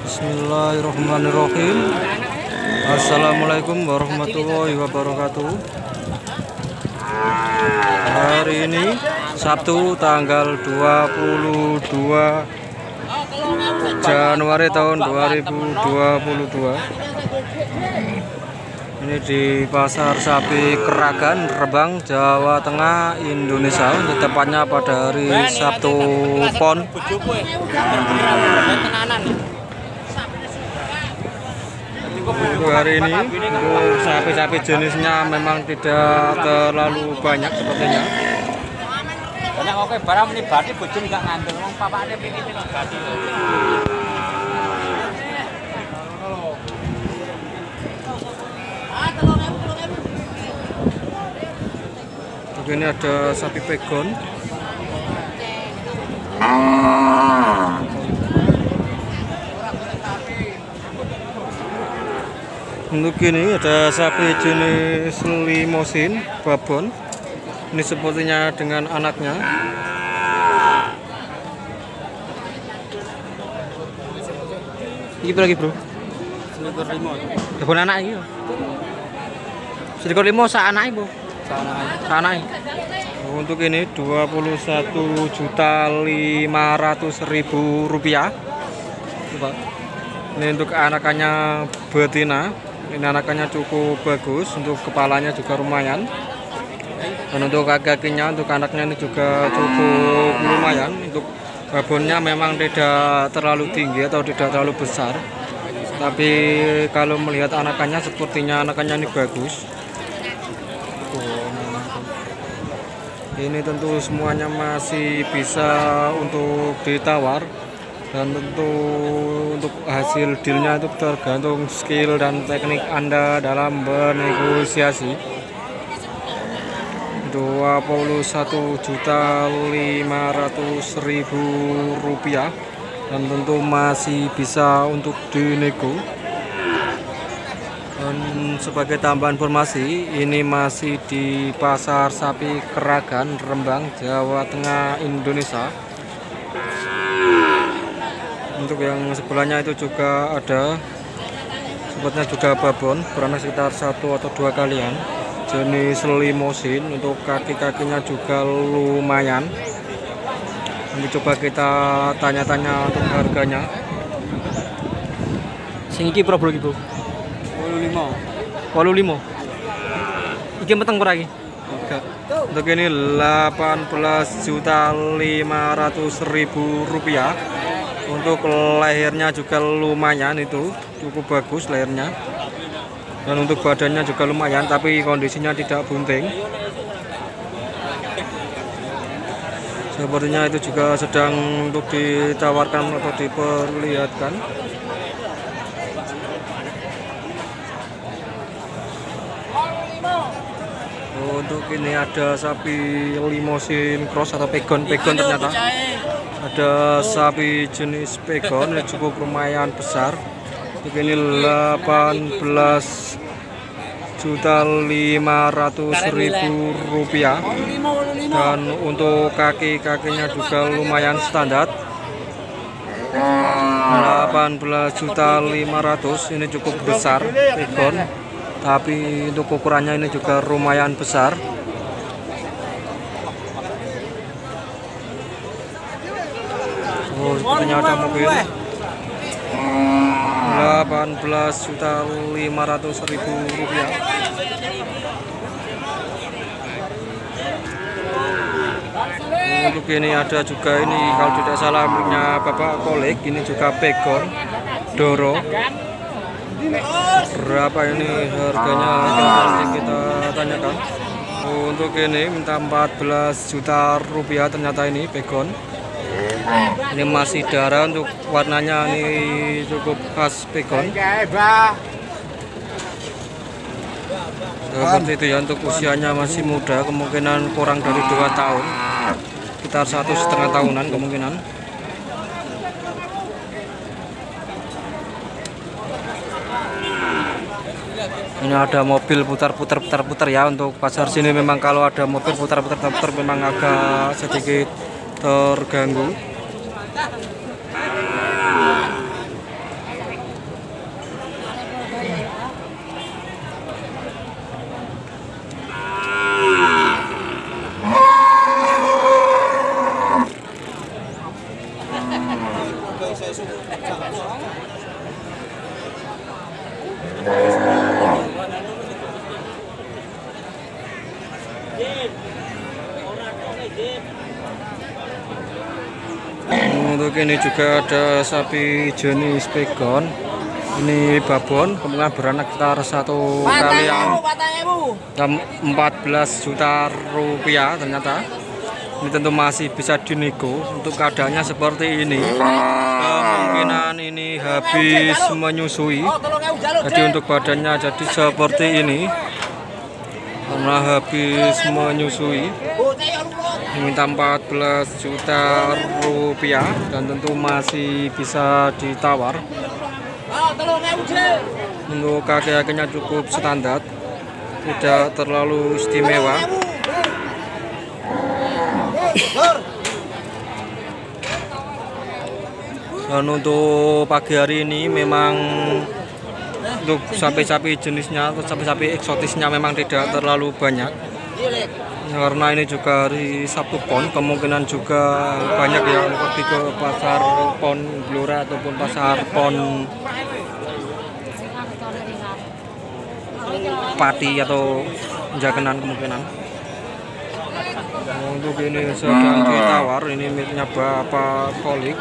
Bismillahirrahmanirrahim. Assalamualaikum warahmatullahi wabarakatuh. Hari ini Sabtu tanggal 22 Januari tahun 2022. Ini di Pasar Sapi Keragan, Rembang, Jawa Tengah, Indonesia. Ini tepatnya pada hari Sabtu Pon. Untuk hari ini, untuk sapi-sapi jenisnya memang tidak terlalu banyak sepertinya. Banyak oke barang ini bati bojong nggak ngandel, wong papane pengin ini bati. Ini ada sapi pegon. Untuk ini ada sapi jenis limosin babon. Ini sepertinya dengan anaknya. Ini lagi bro. Selikur limo. Babon anak ini. Selikur limo sa anak ibu. Sana. Untuk ini 21.500.000 rupiah. Ini untuk anakannya betina. Ini anakannya cukup bagus. Untuk kepalanya juga lumayan. Dan untuk kaki-kakinya untuk anaknya ini juga cukup lumayan. Untuk babonnya memang tidak terlalu tinggi atau tidak terlalu besar. Tapi kalau melihat anakannya sepertinya anakannya ini bagus. Ini tentu semuanya masih bisa untuk ditawar, dan tentu untuk hasil dealnya itu tergantung skill dan teknik Anda dalam bernegosiasi. 21.500.000 rupiah, dan tentu masih bisa untuk dinego. Dan sebagai tambahan informasi, ini masih di Pasar Sapi Keragan, Rembang, Jawa Tengah, Indonesia. Untuk yang sebelahnya itu juga ada, sebetulnya juga babon, beranak sekitar 1 atau 2 kalian, jenis limosin. Untuk kaki-kakinya juga lumayan. Nanti coba kita tanya-tanya untuk harganya. Sing iki pro bro ibu. 85. Iki meteng ora iki? Enggak. Untuk ini 18.500.000 rupiah. Untuk lehernya juga lumayan, itu cukup bagus lehernya. Dan untuk badannya juga lumayan, tapi kondisinya tidak bunting. Sepertinya itu juga sedang untuk ditawarkan atau diperlihatkan. Untuk ini ada sapi limosin cross atau pegon ternyata. Ada sapi jenis pegon yang cukup lumayan besar. Untuk ini 18.500.000 rupiah. Dan untuk kaki-kakinya juga lumayan standar. 18.500.000, ini cukup besar pegon. Tapi untuk ukurannya ini juga lumayan besar. Oh, sepertinya ada mobil. 18.500.000 rupiah. Untuk ini ada juga, ini kalau tidak salah punya Bapak Kolek. Ini juga pegon Doro. Berapa ini harganya, nanti kita tanyakan. Untuk ini minta 14 juta rupiah ternyata ini pegon. Ini masih darah, untuk warnanya ini cukup khas pegon. Seperti itu ya, untuk usianya masih muda, kemungkinan kurang dari 2 tahun, sekitar 1,5 tahunan kemungkinan. Ini ada mobil putar-putar ya. Untuk pasar sini memang kalau ada mobil putar-putar memang agak sedikit terganggu. Untuk ini juga ada sapi jenis pegon. Ini babon, kemungkinan beranak sekitar 1 kali yang 14 juta rupiah ternyata. Ini tentu masih bisa dinego. Untuk keadaannya seperti ini, kemungkinan ini habis menyusui. Jadi untuk badannya jadi seperti ini karena habis menyusui. Minta 14 juta rupiah dan tentu masih bisa ditawar. Untuk kaki-kakinya cukup standar, tidak terlalu istimewa. Dan untuk pagi hari ini memang untuk sapi-sapi jenisnya atau sapi-sapi eksotisnya memang tidak terlalu banyak. Karena ini juga hari Sabtu Pon, kemungkinan juga banyak yang pergi ke pasar Pon Blora ataupun pasar Pon Pati atau Jakenan kemungkinan. Untuk ini sedang ditawar, ini miliknya Bapak Kolik.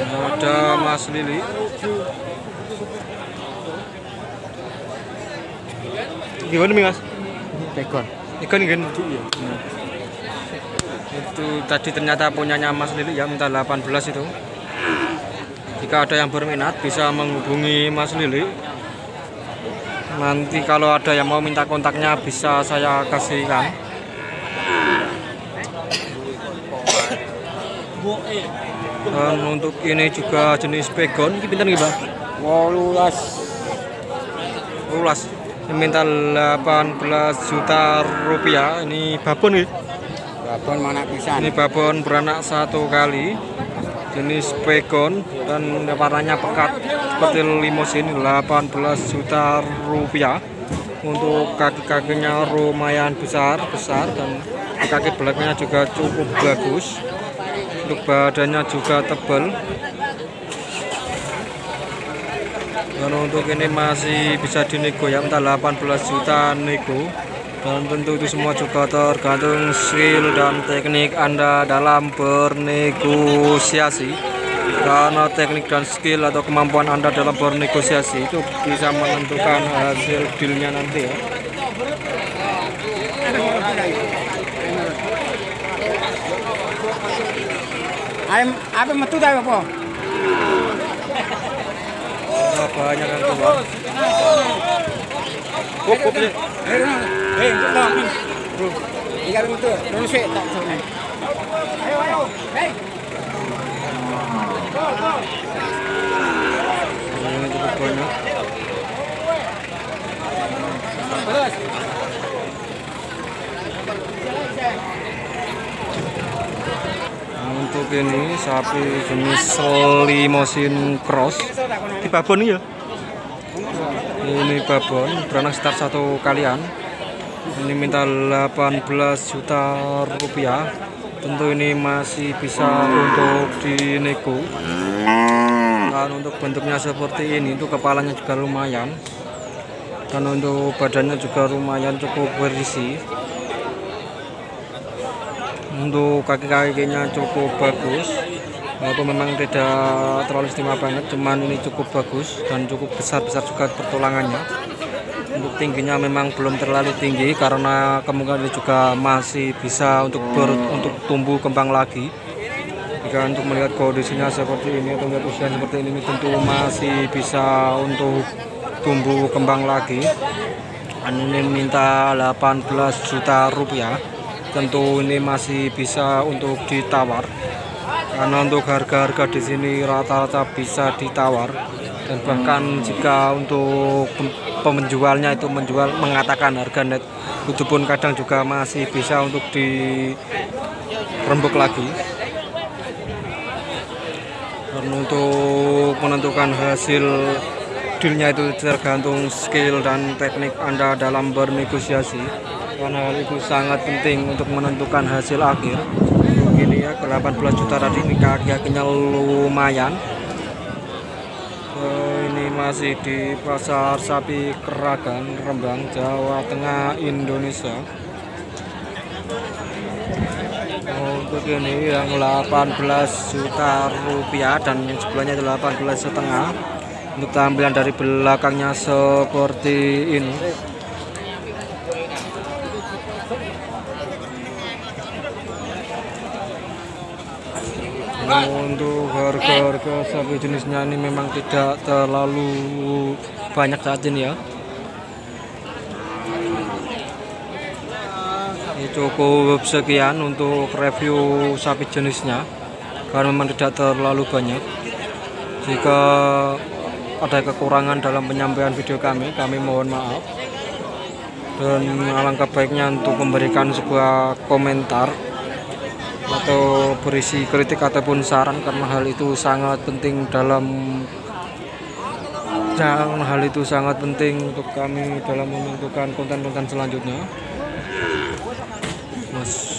Ada Mas Lili. Gimana nih Mas? Pegon. Ikan kan? Itu tadi ternyata punyanya Mas Lili ya, minta 18 itu. Jika ada yang berminat bisa menghubungi Mas Lili. Nanti kalau ada yang mau minta kontaknya bisa saya kasihkan. Dan untuk ini juga jenis pegon, ini pinter nggih, Bang? 18. Ini minta 18 juta rupiah. Ini babon nih. Babon mana pisan? Ini babon beranak 1 kali. Jenis pegon dan warnanya pekat seperti limusin. 18 juta rupiah. Untuk kaki-kakinya lumayan besar dan kaki belakangnya juga cukup bagus. Untuk badannya juga tebal. Dan untuk ini masih bisa dinego ya, minta 18 juta nego. Dan tentu itu semua juga tergantung skill dan teknik Anda dalam bernegosiasi. Karena teknik dan skill atau kemampuan Anda dalam bernegosiasi itu bisa menentukan hasil dealnya nanti ya. Apa metu ta apa? Banyak yang keluar. Cukup sih. Untuk dong. Bro. Ikan metu, terus tak sana. Ayo. Hei. Ini cukup banyak. Untuk ini sapi jenis limosin cross. Di babon ya. Ini babon beranak sekitar 1 kalian. Ini minta 18 juta rupiah. Tentu ini masih bisa untuk dinego. Dan untuk bentuknya seperti ini, untuk kepalanya juga lumayan. Dan untuk badannya juga lumayan cukup berisi. Untuk kaki-kakinya cukup bagus, walaupun memang tidak terlalu istimewa banget, cuman ini cukup bagus dan cukup besar-besar juga pertulangannya. Untuk tingginya memang belum terlalu tinggi karena kemungkinan ini juga masih bisa untuk tumbuh kembang lagi. Jika untuk melihat kondisinya seperti ini atau melihat usia seperti ini tentu masih bisa untuk tumbuh kembang lagi. Ini minta 18 juta rupiah. Tentu ini masih bisa untuk ditawar karena untuk harga-harga di sini rata-rata bisa ditawar, dan bahkan jika untuk penjualnya itu mengatakan harga net itu pun kadang juga masih bisa untuk dirembuk lagi. Dan untuk menentukan hasil dealnya itu tergantung skill dan teknik Anda dalam bernegosiasi. karena hal itu sangat penting untuk menentukan hasil akhir. Untuk ini ya, ke 18 juta tadi ini kaki-kakinya lumayan. Ini masih di Pasar Sapi Keragan, Rembang, Jawa Tengah, Indonesia. Untuk ini yang 18 juta rupiah dan yang sebelahnya 18,5. Untuk tampilan dari belakangnya seperti ini. Untuk harga-harga sapi jenisnya ini memang tidak terlalu banyak saat ini ya. Ini cukup sekian untuk review sapi jenisnya, karena memang tidak terlalu banyak. Jika ada kekurangan dalam penyampaian video kami mohon maaf. Dan alangkah baiknya untuk memberikan sebuah komentar atau berisi kritik ataupun saran, karena hal itu sangat penting untuk kami dalam menentukan konten-konten selanjutnya. Mas.